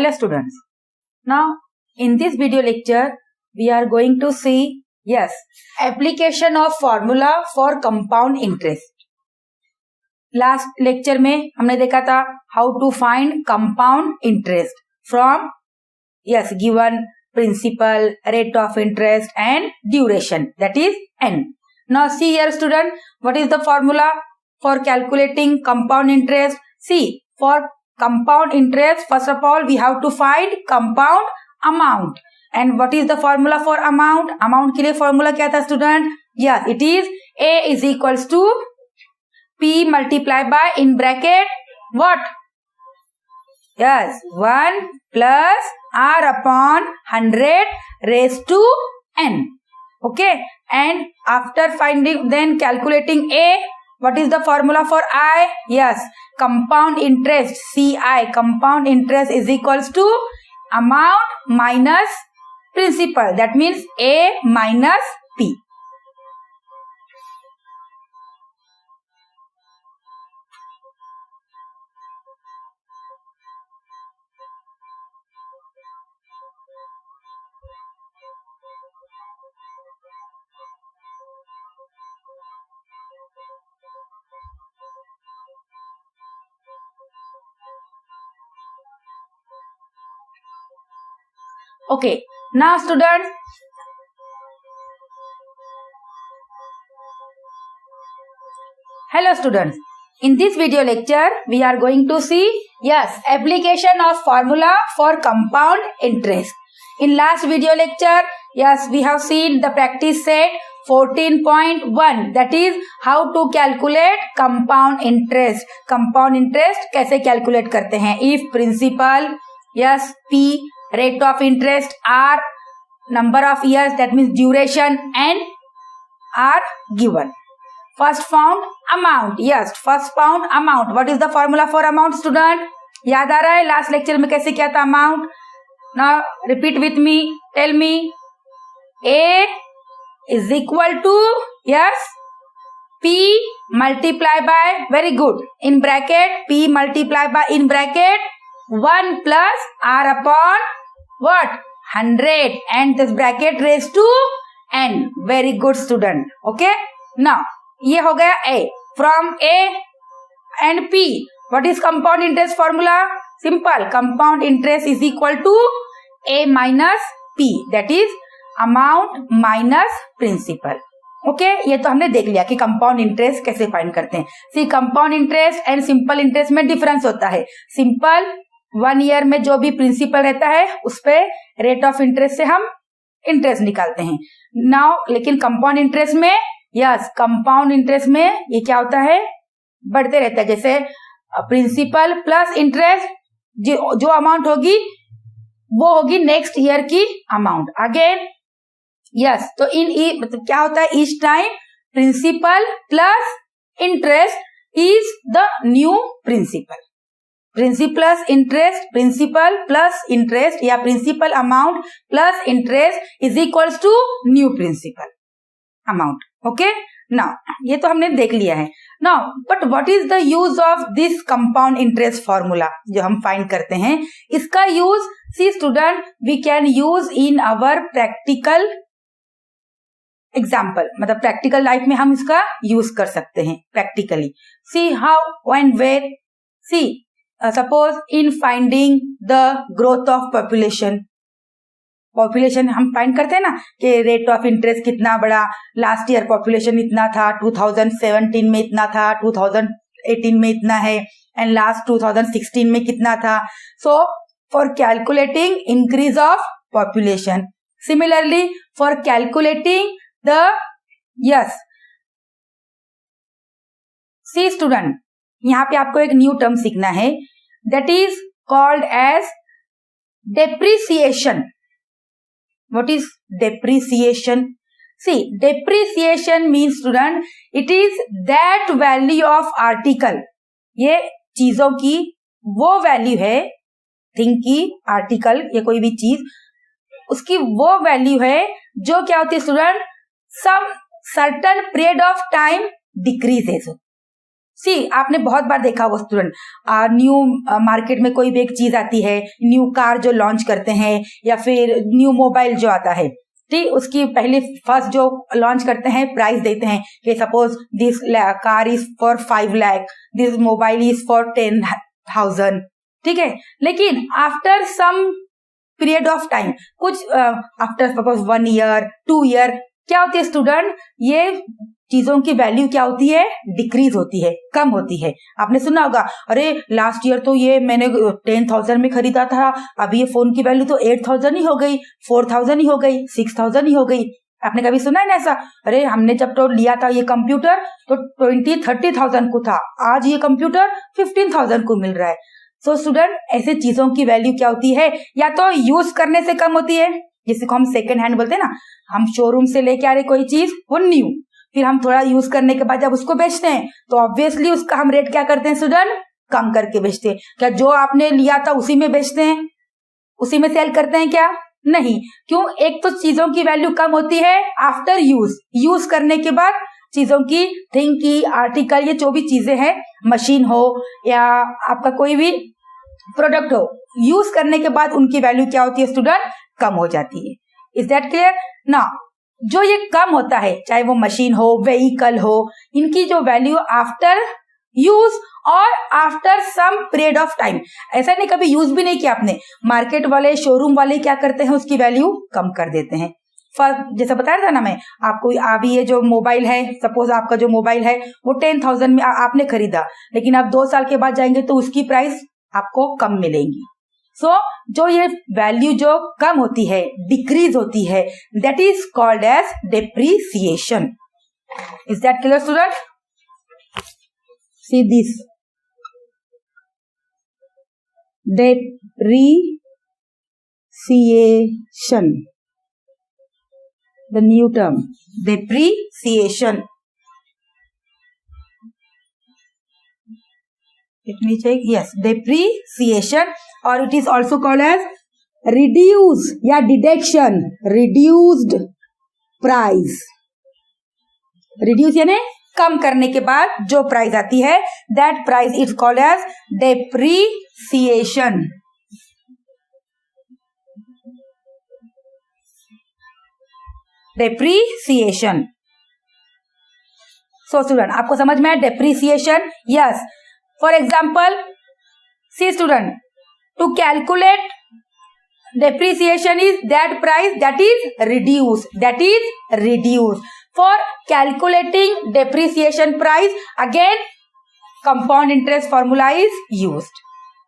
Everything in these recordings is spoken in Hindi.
Hello students. Now in this video lecture we are going to see application of formula for compound interest. Last lecture में हमने देखा था how to find compound interest from given principal, rate of interest and duration, that is n. Now see here student, what is the formula for calculating compound interest? See, for compound interest, first of all we have to find compound amount. And what is the formula for amount? Amount के लिए formula क्या था student? Yes, it is A is equals to P multiplied by in bracket what? Yes, 1 plus R upon 100 raised to n. Okay, and after finding then calculating A, what is the formula for I? Yes, compound interest CI, compound interest is equals to amount minus principal, that means A minus P. Okay, now students, hello students, in this video lecture we are going to see application of formula for compound interest. In last video lecture we have seen the practice set 14.1, that is how to calculate compound interest. Compound interest कैसे calculate करते हैं? If principal P, rate of interest R, number of years, that means duration, and are given. First found amount. First found amount. What is the formula for amount student? याद आ रहा है last lecture में कैसे किया था amount? Now repeat with me. Tell me. A is equal to P multiplied by, very good, in bracket P multiplied by in bracket 1 plus R upon what? 100 and this bracket raised to n. Very good student. Okay. Now ये हो गया A. From A and P, what is compound interest formula? Simple. Compound interest is equal to A minus P, that is amount minus principal. Okay, ये तो हमने देख लिया कि कंपाउंड इंटरेस्ट कैसे फाइंड करते हैं. See compound interest and simple interest में डिफरेंस होता है. सिंपल 1 ईयर में जो भी प्रिंसिपल रहता है उस पे रेट ऑफ इंटरेस्ट से हम इंटरेस्ट निकालते हैं. नाउ लेकिन कंपाउंड इंटरेस्ट में कंपाउंड इंटरेस्ट में ये क्या होता है, बढ़ते रहता है. जैसे प्रिंसिपल प्लस इंटरेस्ट, जो अमाउंट होगी वो होगी नेक्स्ट ईयर की अमाउंट अगेन. तो इन मतलब क्या होता है, each time principal plus interest is the new principal. Principal plus interest या principal amount plus interest is equals to new principal amount. Okay, now ये तो हमने देख लिया है. Now but what is the use of this compound interest formula जो हम फाइंड करते हैं? इसका use see student we can use in our practical example, मतलब प्रैक्टिकल लाइफ में हम इसका यूज कर सकते हैं practically. See how and where. See suppose in finding the growth of population हम फाइंड करते हैं ना कि रेट ऑफ इंटरेस्ट कितना बड़ा, लास्ट ईयर पॉपुलेशन इतना था, 2017 में इतना था, 2018 में इतना है, एंड लास्ट 2016 में कितना था. So for calculating increase of population, similarly for calculating the see student, यहाँ पे आपको एक न्यू टर्म सीखना है, that is called as depreciation. What is depreciation? See, depreciation means student, it is that value of article. ये चीजों की वो वैल्यू है, थिंग की, आर्टिकल या कोई भी चीज, उसकी वो वैल्यू है जो क्या होती है student, some certain period of time decreases. See आपने बहुत बार देखा होगा स्टूडेंट, न्यू मार्केट में कोई भी एक चीज आती है, न्यू कार जो लॉन्च करते हैं या फिर न्यू मोबाइल जो आता है, ठीक, उसकी पहले फर्स्ट जो लॉन्च करते हैं प्राइस देते हैं कि suppose this car is for 5 lakh, this mobile is for 10,000, ठीक है। लेकिन after some period of time, कुछ आफ्टर सपोज 1 ईयर 2 ईयर, क्या होती है स्टूडेंट, ये चीजों की वैल्यू क्या होती है, डिक्रीज होती है, कम होती है। आपने सुना होगा, अरे लास्ट ईयर तो ये मैंने 10,000 में खरीदा था, अभी ये फोन की वैल्यू तो 8,000 ही हो गई, 4,000 ही हो गई, 6,000 ही हो गई। आपने कभी सुना है ना ऐसा, अरे हमने जब तो लिया था ये कंप्यूटर तो 20-30,000 को था, आज ये कंप्यूटर 15,000 को मिल रहा है। सो स्टूडेंट, ऐसे चीजों की वैल्यू क्या होती है, या तो यूज करने से कम होती है, जिसे को हम सेकेंड हैंड बोलते हैं ना, हम शोरूम से लेके आ रहे कोई चीज वो न्यू, फिर हम थोड़ा यूज करने के बाद जब उसको बेचते हैं तो ऑब्वियसली उसका हम रेट क्या करते हैं स्टूडेंट, कम करके बेचते हैं। क्या जो आपने लिया था उसी में बेचते हैं, उसी में सेल करते हैं क्या, नहीं। क्यों, एक तो चीजों की वैल्यू कम होती है आफ्टर यूज, यूज करने के बाद चीजों की, थिंग की, आर्टिकल, ये जो भी चीजें हैं, मशीन हो या आपका कोई भी प्रोडक्ट हो, यूज करने के बाद उनकी वैल्यू क्या होती है स्टूडेंट, कम हो जाती है। इज दैट क्लियर ना। जो ये कम होता है, चाहे वो मशीन हो, व्हीकल हो, इनकी जो वैल्यू आफ्टर यूज और after some period of time, ऐसा नहीं कभी यूज भी नहीं किया आपने, मार्केट वाले, शोरूम वाले क्या करते हैं, उसकी वैल्यू कम कर देते हैं। जैसा बताया था ना मैं आपको, अभी ये जो मोबाइल है, सपोज आपका जो मोबाइल है वो 10,000 में आपने खरीदा, लेकिन आप 2 साल के बाद जाएंगे तो उसकी प्राइस आपको कम मिलेगी। सो जो ये वैल्यू जो कम होती है, डिक्रीज होती है, that is called as depreciation. Is that clear student? See this, depreciation, the new term, depreciation. Let me check. Yes, depreciation, or it is also called as reduce या deduction, reduced price. Reduce यानी कम करने के बाद जो प्राइस आती है, that price is called as depreciation. Depreciation. So student, आपको समझ में आया depreciation? Yes. For example, see student, to calculate depreciation is that price that is reduced, that is reduced. For calculating depreciation price, again compound interest formula is used.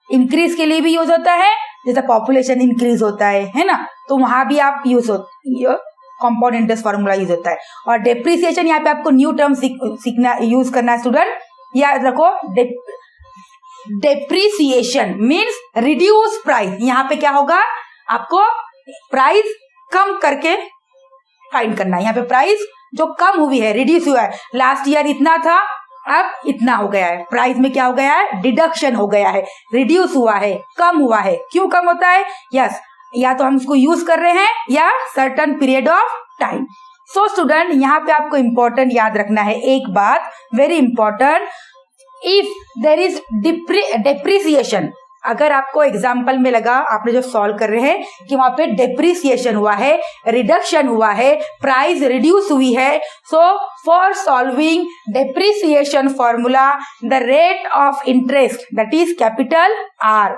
Increase के लिए भी यूज होता है, जैसे पॉपुलेशन इंक्रीज होता है ना, तो वहां भी आप कंपाउंड इंटरेस्ट फॉर्मूला यूज होता है। और डेप्रिसिएशन यहाँ पे आपको न्यू टर्म सीखना, यूज करना है स्टूडेंट, याद रखो। डेप्रिसिएशन मीन्स रिड्यूस प्राइस, यहाँ पे क्या होगा, आपको प्राइस कम करके फाइंड करना है। यहाँ पे प्राइस जो कम हुई है, रिड्यूस हुआ है, लास्ट ईयर इतना था अब इतना हो गया है, प्राइस में क्या हो गया है, डिडक्शन हो गया है, रिड्यूस हुआ है, कम हुआ है। क्यों कम होता है, यस, या तो हम उसको यूज कर रहे हैं या certain period of time. So student, यहाँ पे आपको इंपॉर्टेंट याद रखना है एक बात, very important, if there is depreciation, अगर आपको एग्जाम्पल में लगा, आपने जो सॉल्व कर रहे हैं कि वहां पे डेप्रिसिएशन हुआ है, रिडक्शन हुआ है, प्राइस रिड्यूस हुई है, so for solving depreciation formula, the rate of interest that is capital R,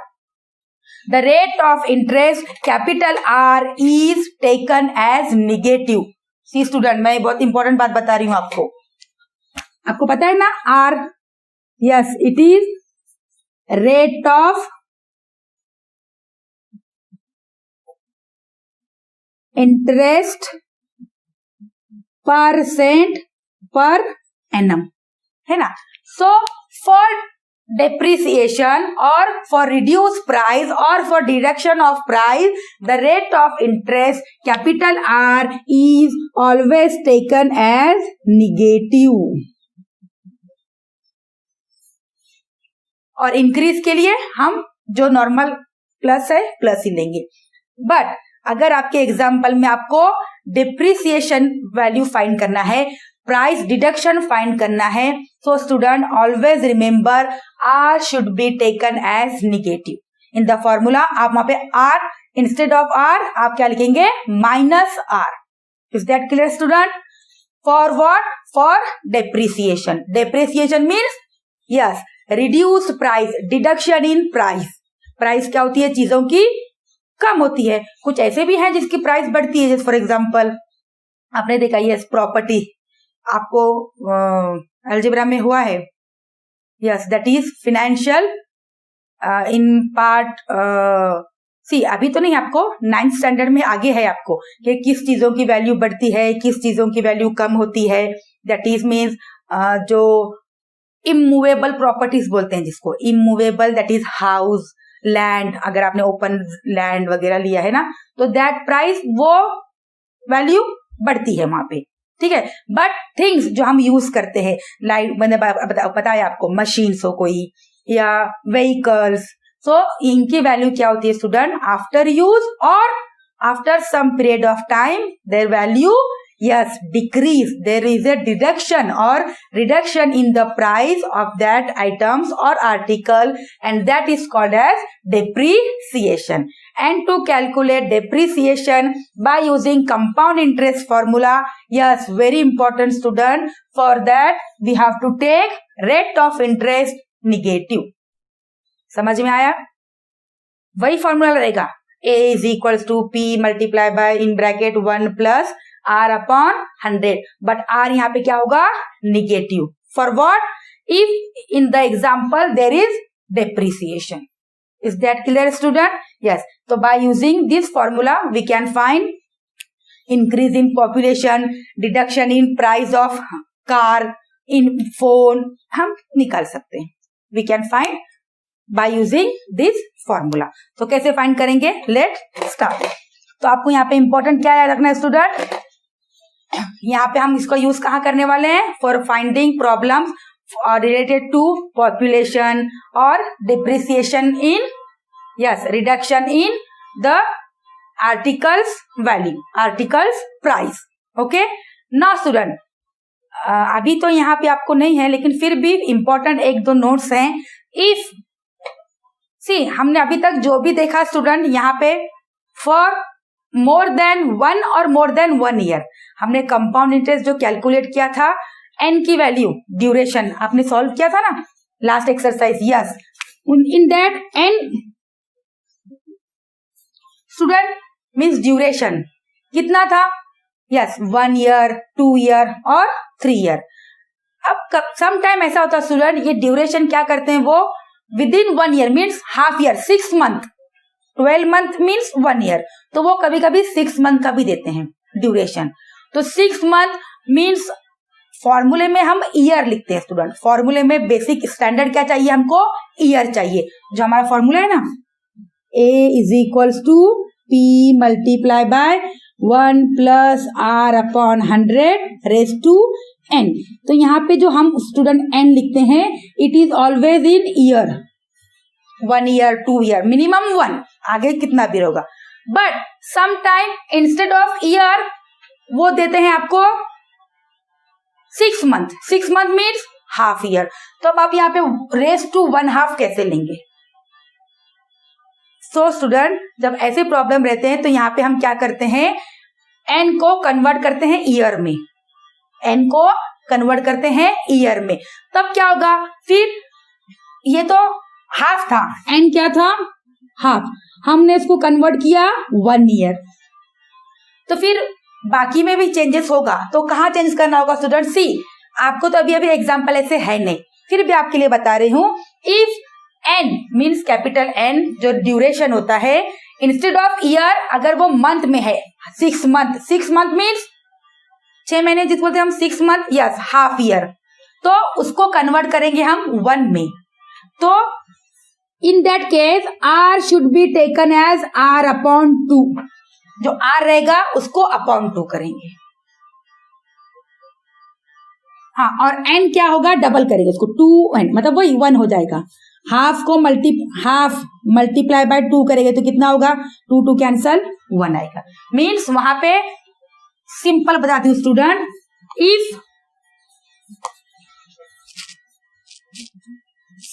the rate of interest capital R is taken as negative. See student, मैं बहुत इंपॉर्टेंट बात बता रही हूँ आपको पता है ना R, yes, it is rate of interest % per annum, है ना। So for depreciation or for reduced price or for deduction of price, the rate of interest capital R is always taken as negative. और इंक्रीज के लिए हम जो नॉर्मल प्लस है प्लस ही लेंगे। बट अगर आपके एग्जाम्पल में आपको डिप्रिसिएशन वैल्यू फाइंड करना है प्राइस डिडक्शन फाइंड करना है, so student always remember R should be taken as negative in the formula. आप वहां पे आर इंस्टेड ऑफ आर आप क्या लिखेंगे, minus R. Is that clear student? For what? For depreciation. Depreciation means yes reduced price, deduction in price. Price क्या होती है, चीजों की कम होती है। कुछ ऐसे भी हैं जिसकी प्राइस बढ़ती है, जैसे फॉर एग्जांपल आपने देखा ये प्रॉपर्टी, आपको अलजेब्रा में हुआ है, yes that is financial in part C. अभी तो नहीं, आपको 9th स्टैंडर्ड में आगे है आपको कि किस चीजों की वैल्यू बढ़ती है, किस चीजों की वैल्यू कम होती है। दैट इज मीन्स जो इमूवेबल प्रॉपर्टीज बोलते हैं जिसको, immovable that is house, land. अगर आपने ओपन लैंड वगैरह लिया है ना, तो दैट प्राइस वो वैल्यू बढ़ती है वहां पे, ठीक है। बट थिंग्स जो हम यूज करते हैं, लाइक मैंने बताया आपको, मशीन्स हो कोई या व्हीकल्स, सो इनकी वैल्यू क्या होती है स्टूडेंट, आफ्टर यूज और after some period of time their value yes decrease, there is a deduction और reduction in the price of that items और article, and that is called as depreciation. And to calculate depreciation by using compound interest formula, yes, very important student, for that we have to take rate of interest negative. समझ में आया? वही फॉर्मूला रहेगा, a is equals to p multiply by in bracket 1 plus r upon 100, but r यहाँ पे क्या होगा, negative. For what? If in the example there is depreciation. Is that clear student? Yes. So by using this formula we can find increase in population, deduction in price of car, in phone, हम निकाल सकते हैं। We can find by using this formula. तो कैसे फाइंड करेंगे? Let's start. तो आपको यहाँ पे इंपॉर्टेंट क्या याद रखना है स्टूडेंट, यहाँ पे हम इसका यूज कहाँ करने वाले हैं, for finding problems related to population or depreciation in yes reduction in the articles value, articles price. Okay, now student अभी तो यहाँ पे आपको नहीं है, लेकिन फिर भी इम्पोर्टेंट एक दो नोट्स हैं। इफ सी हमने अभी तक जो भी देखा स्टूडेंट, यहाँ पे फॉर मोर देन 1 और मोर देन 1 ईयर हमने कंपाउंड इंटरेस्ट जो कैलकुलेट किया था, एन की वैल्यू, ड्यूरेशन आपने सॉल्व किया था ना last exercise, yes in that N student means duration कितना था, यस 1 ईयर, 2 ईयर और 3 ईयर। अब सम टाइम ऐसा होता है स्टूडेंट, ये ड्यूरेशन क्या करते हैं वो with in 1 year means half year, 6 month, 12 month means 1 year, तो वो कभी कभी 6 मंथ का भी देते हैं ड्यूरेशन। तो 6 मंथ मीन्स फॉर्मूले में हम ईयर लिखते हैं स्टूडेंट, फॉर्मूले में बेसिक स्टैंडर्ड क्या चाहिए हमको, ईयर चाहिए। जो हमारा फॉर्मूला है ना, a is equals to p multiply by 1 plus r upon 100 raise to n। तो यहाँ पे जो हम स्टूडेंट n लिखते हैं, it is always in year, 1 year, 2 year, minimum 1, आगे कितना भी होगा। But some time instead of year वो देते हैं आपको 6 month, 6 month means half year. तो अब आप यहाँ पे रेस टू 1/2 कैसे लेंगे? सो स्टूडेंट जब ऐसे प्रॉब्लम रहते हैं तो यहाँ पे हम क्या करते हैं, एन को कन्वर्ट करते हैं ईयर में, एन को कन्वर्ट करते हैं ईयर में। तब क्या होगा, फिर ये तो हाफ था, एन क्या था, हाफ, हमने इसको कन्वर्ट किया 1 ईयर, तो फिर बाकी में भी चेंजेस होगा। तो कहाँ चेंज करना होगा स्टूडेंट, सी आपको तो अभी अभी एग्जांपल ऐसे है नहीं, फिर भी आपके लिए बता रही हूँ। If N means capital N जो ड्यूरेशन होता है, इंस्टेड ऑफ ईयर अगर वो मंथ में है, 6 मंथ, 6 मंथ मीन्स 6 महीने जिस बोलते हैं हम, 6 मंथ, यस हाफ ईयर, तो उसको कन्वर्ट करेंगे हम 1 में। तो in that case R should be taken as R upon 2, जो आर रहेगा उसको अपॉन 2 करेंगे, हाँ, और एन क्या होगा, डबल करेंगे उसको, 2n मतलब वही 1 हो जाएगा। हाफ को हाफ मल्टीप्लाई बाय 2 करेंगे तो कितना होगा, 2 कैंसल, 1 आएगा। मीन्स वहां पे सिंपल बताती हूँ स्टूडेंट, इफ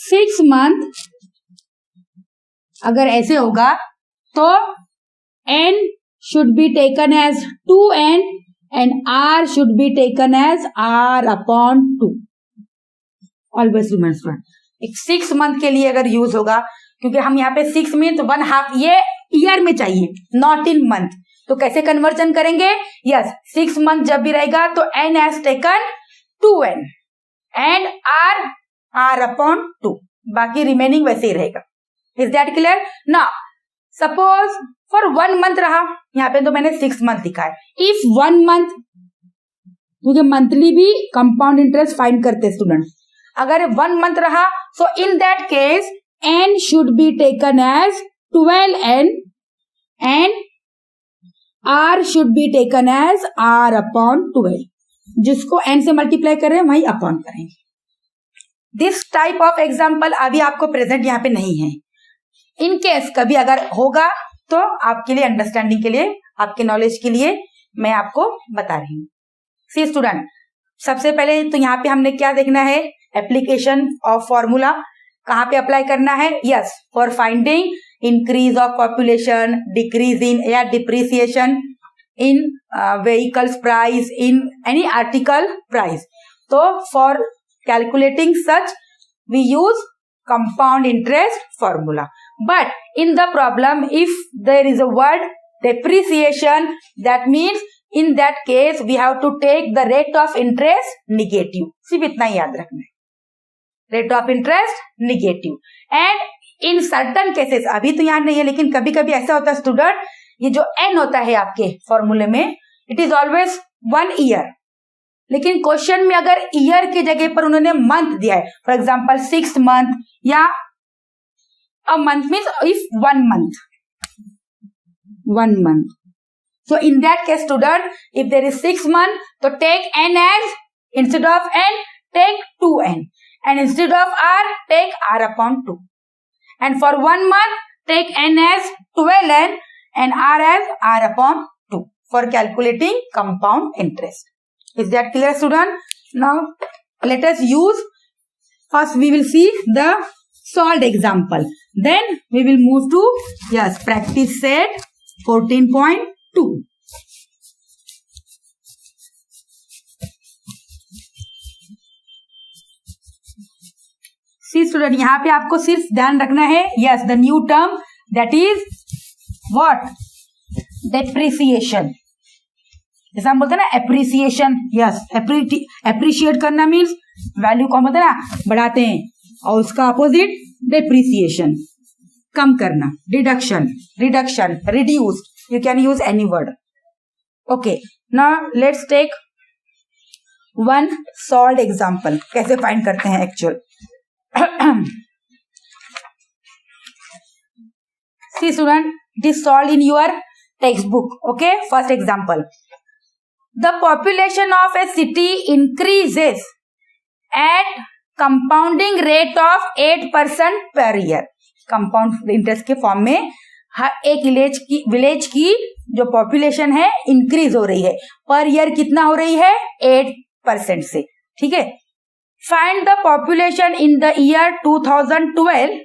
6 month अगर ऐसे होगा तो n should be taken as 2n and r should be taken as r upon 2. Always remember, एक 6 month के लिए अगर यूज होगा, क्योंकि हम यहाँ पे 6 मंथ 1/2 ये ईयर में चाहिए, नॉट इन मंथ, तो कैसे कन्वर्जन करेंगे? यस, 6 मंथ जब भी रहेगा तो n has taken 2n and r upon 2, बाकी रिमेनिंग वैसे ही रहेगा. Is that clear? ना सपोज फॉर 1 मंथ रहा, यहाँ पे तो मैंने 6 मंथ लिखा है. इफ 1 मंथ, क्योंकि मंथली भी कंपाउंड इंटरेस्ट फाइंड करते स्टूडेंट, अगर 1 मंथ रहा so in that case n should be taken as 12n and r should be taken as r upon 12. जिसको n से मल्टीप्लाई कर रहे हैं वही अपॉन करेंगे. दिस टाइप ऑफ एग्जाम्पल अभी आपको प्रेजेंट यहाँ पे नहीं है. इन केस कभी अगर होगा तो आपके लिए, अंडरस्टैंडिंग के लिए, आपके नॉलेज के लिए मैं आपको बता रही हूँ. सी स्टूडेंट, सबसे पहले तो यहाँ पे हमने क्या देखना है? Application of formula. कहाँ पे अप्लाई करना है? Yes, for finding increase of population, decrease in या depreciation in vehicles price, in any article price. तो for calculating such we use compound interest formula. But in the problem, if there is a word depreciation, that means in that case we have to take the rate of interest negative. सिर्फ इतना ही याद रखना है, rate of interest negative. And in certain cases, अभी तो याद नहीं है, लेकिन कभी कभी ऐसा होता है स्टूडेंट, ये जो n होता है आपके फॉर्मूले में, it is always 1 year. लेकिन क्वेश्चन में अगर ईयर की जगह पर उन्होंने मंथ दिया है, फॉर एग्जाम्पल 6 मंथ या a month means if 1 month, so in that case student, if there is 6 month तो take n as, instead of n take 2n and instead of r take r upon 2, and for 1 month take n as 12n and r as r upon 2 for calculating compound interest. Is that clear, student? Now let us use, first we will see the solved example, then we will move to practice set 14.2. See student, यहाँ पे आपको सिर्फ ध्यान रखना है, the new term, that is what? Depreciation. जैसे हम बोलते हैं ना एप्रिसिएशन, एप्रिशिएट करना मीन्स वैल्यू को हम बोलते हैं ना बढ़ाते हैं, और उसका अपोजिट डेप्रिसिएशन, कम करना, reduction, reduce, you can use any word. Okay, now let's take one solved example. कैसे फाइंड करते हैं actual? See student, it is solved in your textbook. Okay, first example. The population of a city increases at compounding rate of 8% per year. Compound interest के फॉर्म में हर एक विलेज की जो पॉपुलेशन है इंक्रीज हो रही है, पर ईयर कितना हो रही है? 8% से. ठीक है. Find the population in the year 2012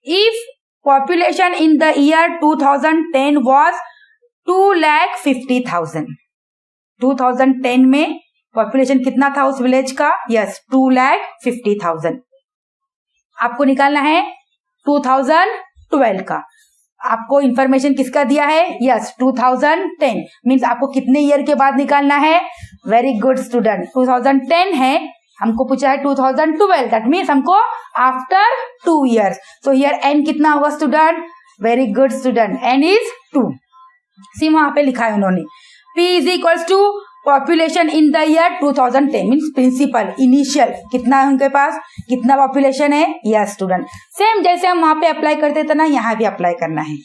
if population in the year 2010 was 2,50,000. 2010 में पॉपुलेशन कितना था उस विलेज का? 2,50,000. आपको निकालना है 2012 का. आपको इंफॉर्मेशन किसका दिया है? 2010 मीन्स आपको कितने ईयर के बाद निकालना है? वेरी गुड स्टूडेंट, 2010 है, हमको पूछा है 2012, दैट मीन्स हमको आफ्टर 2 years. तो हियर n कितना होगा student? Very good student, n is 2. सी वहां पे लिखा है उन्होंने. P is equals to population in the year 2010 means principal initial कितना है उनके पास, कितना पॉपुलेशन है? यस स्टूडेंट, सेम जैसे हम वहां पे अप्लाई करते थे ना, यहाँ भी अप्लाई करना है.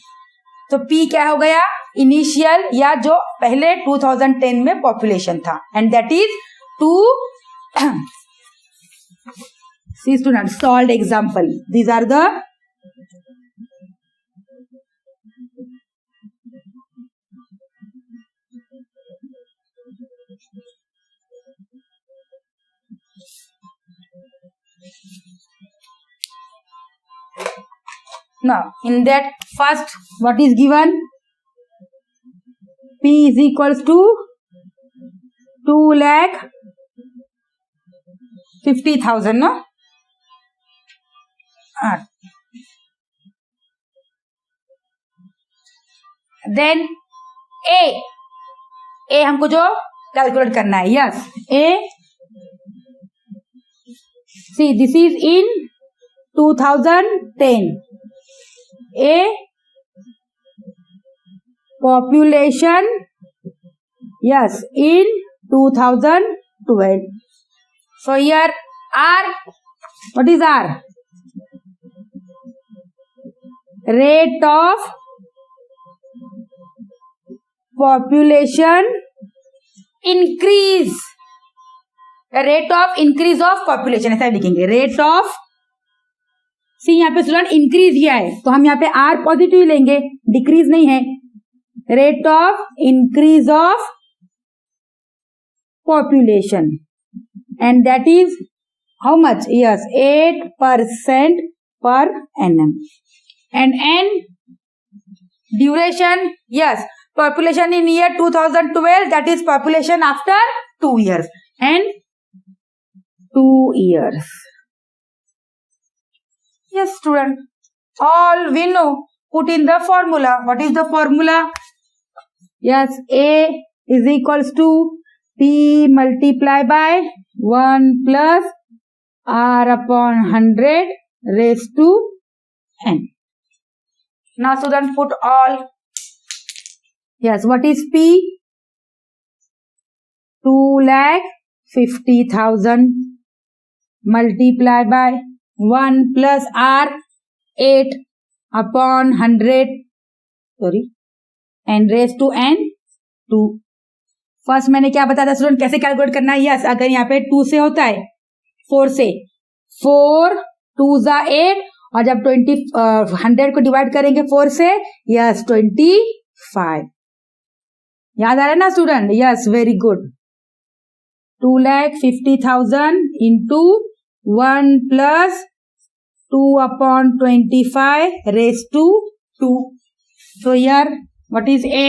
तो P क्या हो गया? इनिशियल या जो पहले 2010 में पॉपुलेशन था, and that is 2. See student, solved example, these are the Now, in that first, what is given? P is equals to 2,50,000, no? Then A हमको जो कैलकुलेट करना है. Yes, A. See, this is in 2010. A population, yes, in 2012. So here R, what is R? Rate of population increase. Rate of increase of population ऐसा लिखेंगे. Rate of, सी यहाँ पे स्टूडेंट इंक्रीज किया है तो हम यहाँ पे आर पॉजिटिव लेंगे, डिक्रीज नहीं है. Rate of increase of population and that is how much? Yes, 8% per annum. And N duration, yes, population in year 2012, that is population after 2 years and 2 years. Yes, student, all we know, put in the formula. What is the formula? Yes, A is equals to P multiplied by 1 plus R upon 100 raised to N. Now student, put all. Yes, what is P? 2,50,000 multiplied by 1 plus R 8 upon 100, and raised to N 2. First मैंने क्या बताया था स्टूडेंट, कैसे कैलकुलेट करना है? यस, अगर यहाँ पे 2 से होता है, 4 से, 4 2 जा 8 और जब 100 को डिवाइड करेंगे 4 से, यस 25. याद आ रहा है ना student? Yes, very good. 2,50,000 into 1 plus 2 upon 25 raised to 2. So here, what is A?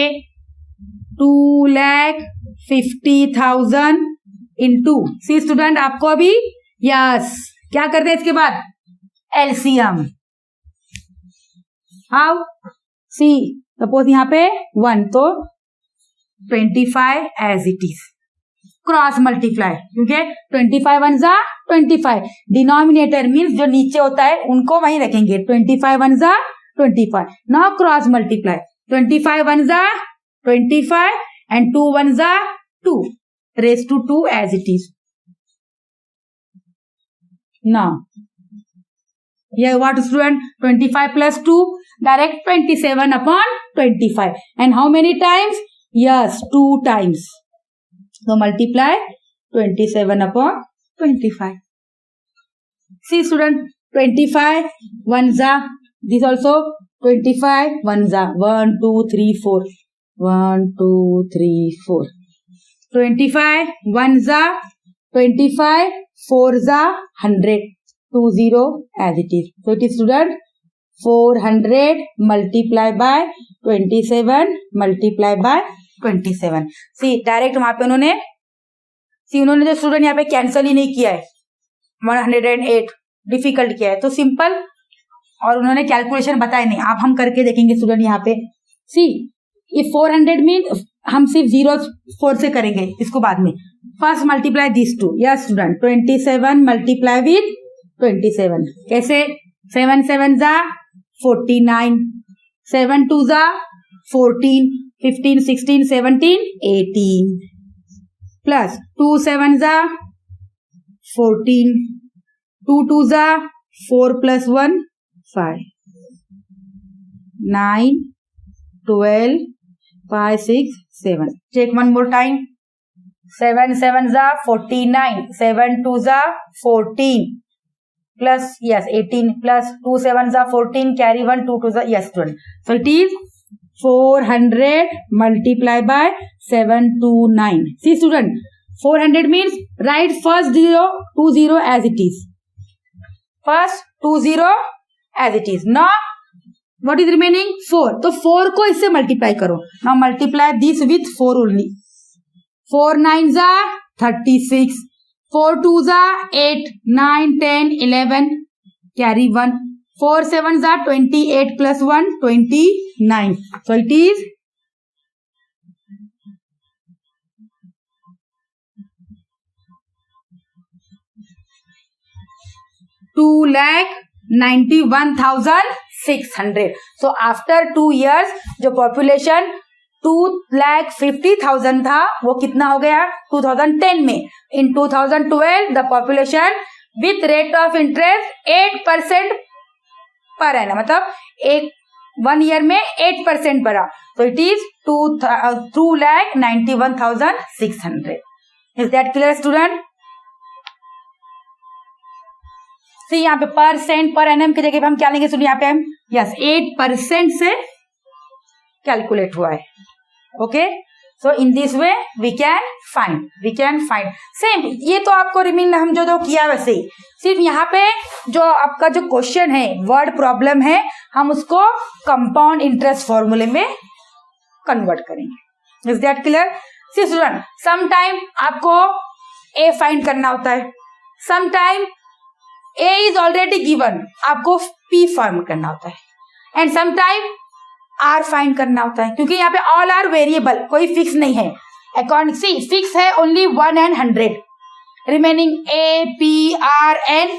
2,50,000 into. See student, आपको अभी यस क्या करते हैं इसके बाद? एलसीएम. हाउ? सी सपोज यहाँ पे 1 तो 25 as it is, cross multiply, क्योंकि 25 1 जा 25. डिनोमिनेटर मीन्स जो नीचे होता है उनको वहीं रखेंगे. 25 1 जा 25. Now cross multiply. 25 1 जा 25 and 2 1 जा 2 raised to 2 as it is. Now here what student? 25 plus 2, direct 27 upon 25. And how many times? Yes, 2 times. So multiply 27 upon 25. See student, 25 1 za, this also 25 1 za, 1 2 3 4, 1 2 3 4. 25 1 za 25, 4 za 100, 20 as it is. So it is student 400 multiplied by 27 multiplied by 27. C direct वहां पे उन्होंने जो स्टूडेंट यहाँ पे कैंसिल ही नहीं किया है, 108 डिफिकल्ट किया है, तो सिंपल, और उन्होंने कैलकुलेशन बताया नहीं. आप हम करके देखेंगे स्टूडेंट यहाँ पे. सी ये 400 मीन हम सिर्फ 0 4 से करेंगे, इसको बाद में. First multiply this 2. Yes student, 27 multiply with 27. कैसे? 7 7 जा 49, 7 2 जा 14, 15 16 17 18, प्लस 2 7 जा 14, 2 2 जा 4 plus 1 5, 9 12 5 6 7. Check one more time. 7 7 जा 49, 7 2 जा 14, plus yes 18, plus 2 7 जा 14, carry 1 2 2 जा, yes 12. So it is 400 multiplied by 729. See student, 400 means write first 20 as it is. First 20 as it is. Now what is remaining 4, तो 4 को इससे मल्टीप्लाई करो. Now multiply this with 4 only. 4 9s are 36, 4 2s are 8, 9 10 11, carry 1, 4 7s are 28 plus 1 29. So it is 2,91,600. So after 2 years जो population 2,50,000 था वो कितना हो गया 2010 में. In 2012 the population with rate of interest 8% पर annum, मतलब 1 year में 8% बढ़ा. So it is 2,91,600. Is that clear student? यहाँ पे परसेंट पर एनएम की जगह पे हम क्या लेंगे सुनिए, यहाँ पे हम यस 8% से कैलकुलेट हुआ है. Okay, so in this way we can find same. ये तो आपको रिमेन हम जो किया वैसे ही, सिर्फ यहाँ पे जो आपका जो क्वेश्चन है वर्ड प्रॉब्लम है हम उसको कंपाउंड इंटरेस्ट फॉर्मूले में कन्वर्ट करेंगे. Is that clear? See student, some time आपको ए फाइंड करना होता है, some time A is already given, आपको P फाइंड करना होता है, and some time R find करना होता है, क्योंकि यहाँ पे ऑल आर वेरिएबल, कोई फिक्स नहीं है. अकॉर्डिंग सी फिक्स है only 1 and 100, remaining A P R N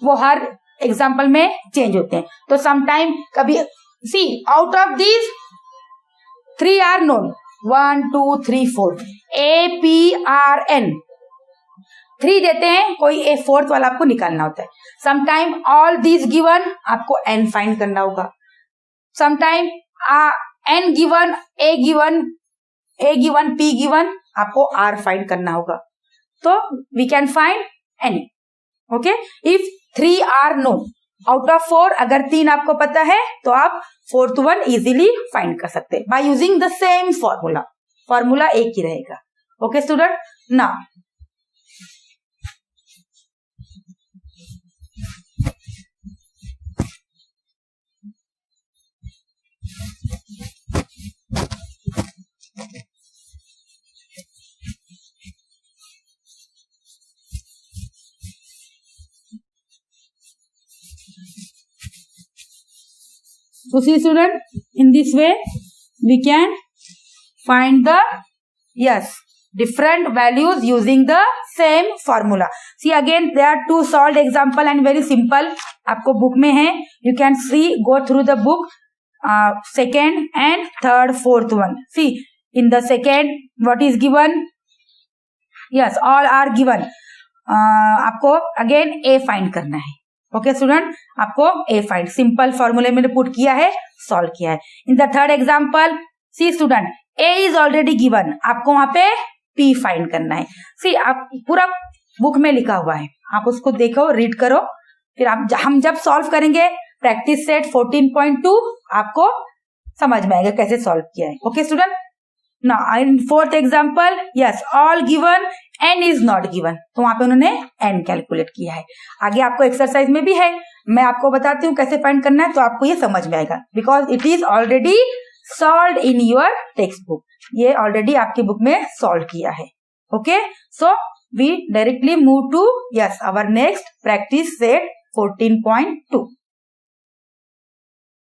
वो हर एग्जाम्पल में चेंज होते हैं. तो सम टाइम कभी see out of these 3 are known, 1 2 3 4 A P R N 3 देते हैं, कोई ए फोर्थ वाला आपको निकालना होता है. समटाइम ऑल दिस गिवन आपको एन फाइंड करना होगा. Sometime N given A given P given आपको आर फाइंड करना होगा. तो we can find any. Okay, if 3 are know out of 4, अगर 3 आपको पता है तो आप 4th वन इजीली फाइंड कर सकते हैं by using the same formula एक ही रहेगा. Okay student, now so see student, in this way we can find the different values using the same formula. See again there are 2 solved example and very simple, आपको बुक में है, you can see go through the book, second and third fourth one. See in the second what is given, yes all are given, आपको again A find करना है. ओके स्टूडेंट, आपको ए फाइंड सिंपल फॉर्मूले में पुट किया है, सॉल्व किया है. In the third example see student A is already given, आपको वहां पे पी फाइंड करना है. सी आप पूरा बुक में लिखा हुआ है, आप उसको देखो, रीड करो, फिर हम जब सॉल्व करेंगे प्रैक्टिस सेट 14.2 आपको समझ में आएगा कैसे सॉल्व किया है. Okay student, now in fourth example yes all given n is not given, तो वहां पे उन्होंने n कैलकुलेट किया है. आगे आपको एक्सरसाइज में भी है, मैं आपको बताती हूँ कैसे फाइंड करना है, तो आपको ये समझ में आएगा because it is already solve in your textbook. ये ऑलरेडी आपकी बुक में सॉल्व किया है. Okay, so we directly move to our next practice set 14.2.